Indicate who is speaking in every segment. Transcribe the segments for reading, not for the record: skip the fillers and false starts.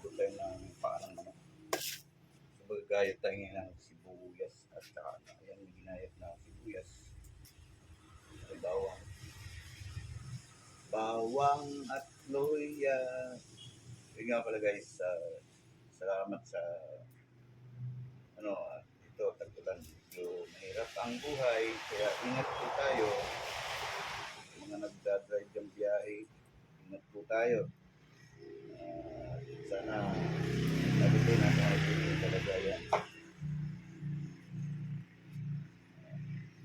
Speaker 1: Magluto tayo ng paanang naman. So, magagayat tayo ngayon ng sibuyas at saka ayan, may ginayat na sibuyas. May bawang. Bawang at luya. Yun nga pala guys, salamat sa ito, tagpulan. Medyo mahirap ang buhay, kaya ingat po tayo. Mga nagdadrive ng biyahe, ingat po tayo. Sana lagi tayo nasa highway talaga yan.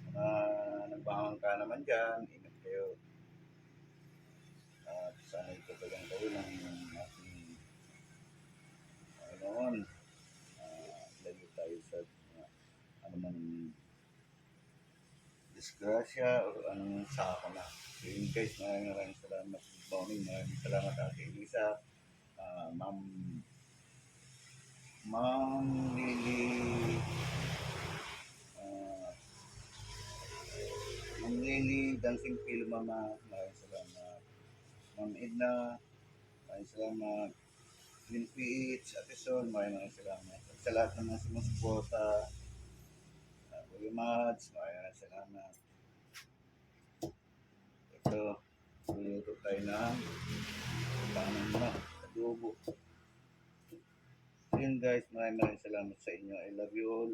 Speaker 1: Mga nagbangang ka naman dyan, ingat kayo. At sana ito talagang gawin ng ating Panginoon. Layo tayo sa anumang disgrasya o anong sako na. So yun guys, maraming salamat. Good morning, maraming salamat Ate Elisa. Ma'am Lily, Ma'am Lily, Dancing Phil Mama, maraming salamat. Ma'am Edna, maraming salamat. Lil PH, Ate Son, maraming salamat. At sa lahat ng mga sumusuporta, Kuya Mads, maraming salamat. Ito, luluto tayo ng paanang na adobo. So yun guys, maraming salamat sa inyo. I love you all.